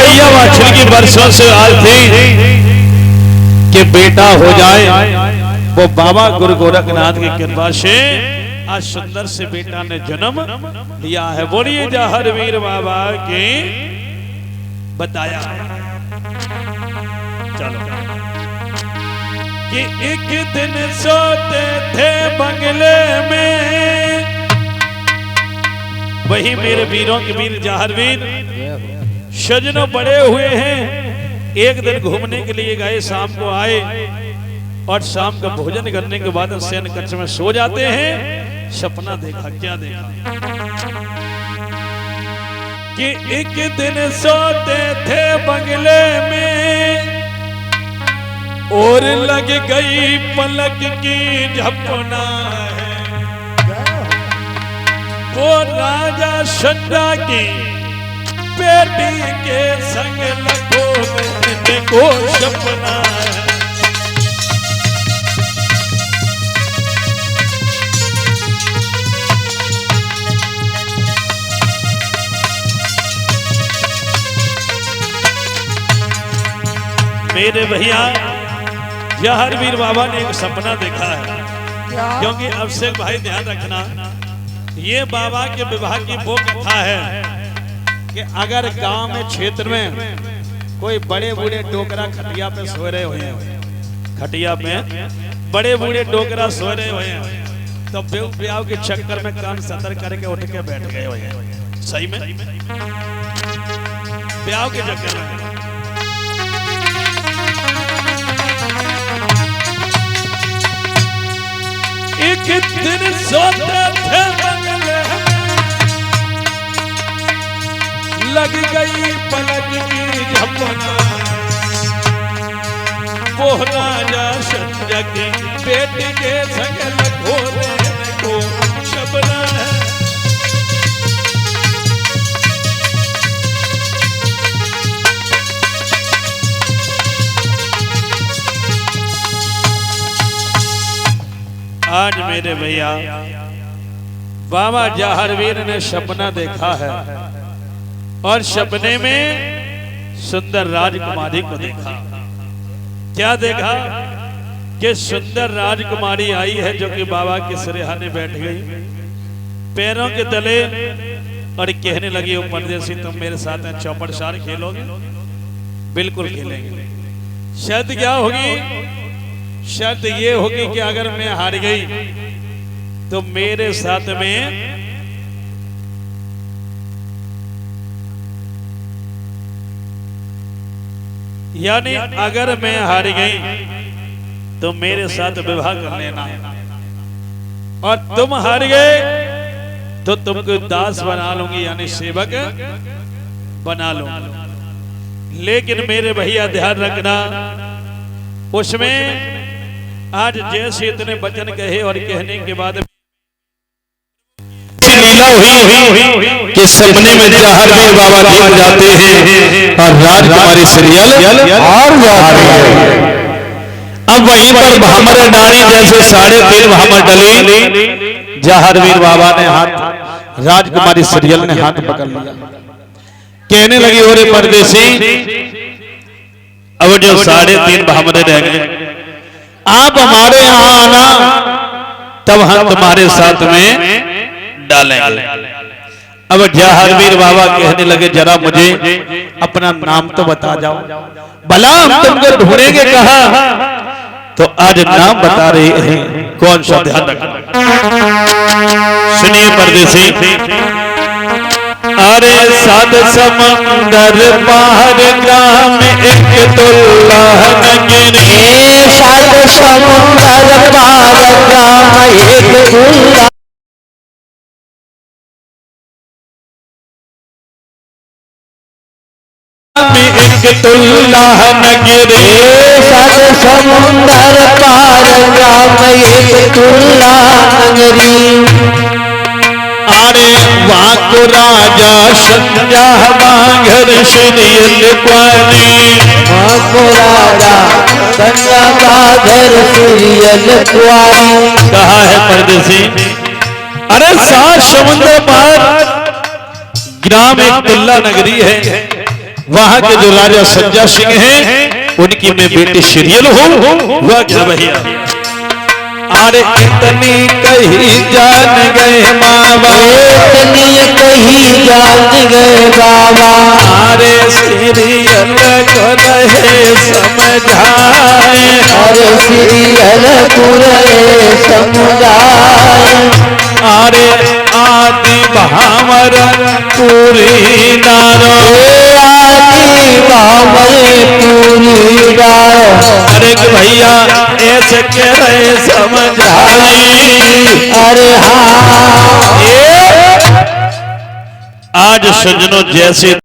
मैया वाछल की वर्षों से आज थी कि बेटा हो जाए, वो बाबा गुरु गोरखनाथ की कृपा से आज सुंदर से बेटा ने जन्म लिया है। बोलिए जहर वीर बाबा की बताया। चलो कि एक दिन सोते थे बंगले में, वही मेरे वीरों के वीर जहर वीर सजनों बड़े हुए हैं। एक दिन घूमने के लिए गए, शाम को आए और शाम का भोजन करने के बाद शयन कक्ष में सो जाते हैं। सपना देखा, क्या देखा कि एक दिन सोते थे बंगले में और लग गई पलक की झपना है, वो राजा शंडा की बेटी के संग लगोने को सपना है। मेरे भैया जहर वीर बाबा ने एक सपना देखा है, क्योंकि अभिषेक भाई ध्यान रखना, ये बाबा के विवाह की वो कथा है कि अगर गांव में क्षेत्र में कोई बड़े बूढ़े डोकरा खटिया पे सो रहे हुए हैं, खटिया पे बड़े बूढ़े डोकरा सो रहे हुए हैं, तो ब्याह के चक्कर में कान सतर करके उठ के बैठ गए हुए हैं। सही में ब्याह के चक्कर में एक दिन सोते थे बंगले में, लग गई पलक की झपना, वो राजा संजय की बेटी के संग लगोने को सपना है। आज मेरे भैया बाबा जहर वीर ने सपना देखा है और सपने में सुंदर राजकुमारी को देखा। क्या देखा कि सुंदर राजकुमारी आई है जो कि बाबा के सिरहाने बैठ गई, पैरों के तले, और कहने लगी ओ परदेसी तुम मेरे साथ चौपड़ सार खेलोगे? बिल्कुल खेलेंगे। शर्त क्या होगी? शर्त ये होगी कि अगर मैं हार गई तो मेरे साथ में यानी अगर मैं हार गई तो मेरे साथ विवाह कर लेना, और तुम हार गए तो तुमको दास बना लूंगी, यानी सेवक बना लूंगी। लेकिन मेरे भैया ध्यान रखना, उसमें आज जैसे इतने वचन कहे और कहने के बाद लीला हुई कि सपने में जहर वीर बाबा गिर जाते हैं और राजकुमारी सीरियल और अब वहीं पर भामर डाली, जैसे 3.5 भामर डली, जहर वीर बाबा ने हाथ, राजकुमारी सीरियल ने हाथ पकड़ लिया, कहने लगी ओरे परदेसी, अब जो 3.5 भामरे रह गए, आप हमारे यहाँ आना, तब हम तुम्हारे साथ में डालेंगे। अब जहर वीर बाबा कहने लगे जरा मुझे अपना नाम तो बता जाओ। भला हम तुमको ढूंढेंगे कहा? तो आज नाम बता रहे हैं, कौन सा? ध्यान रखना, सुनिए परदेसी। अरे 7 समंदर पार ग्राम एक दुल्लाह नगरी, 7 समंदर पार ग्राम एक दुल्लाह, एक दुल्लाह नगरी, 7 समंदर पार ग्राम एक दुल्लाह नगरी। अरे वहाँ को राजा संजा बांगर सीरियल क्वारी, वहाँ को राजा संजा बांगर सीरियल क्वारी। कहा है परदेसी, अरे 7 समुद्र पार ग्राम एक दुल्ला नगरी है, वहां के जो राजा सज्जा सिंह हैं उनकी मैं बेटी सीरियल हूं। वह क्या भैया अरे इतनी कही जान गए बाबा, इतनी कही जान गए बाबा, अरे सीरियल को रहे समझाए, अरे सीरियल पूरे समझाए, अरे आदि भावर पूरी नारो, आदि भावर पूरी नारो, अरे भैया ऐसे कह रहे समझाई, अरे हाँ आज सजनों जैसे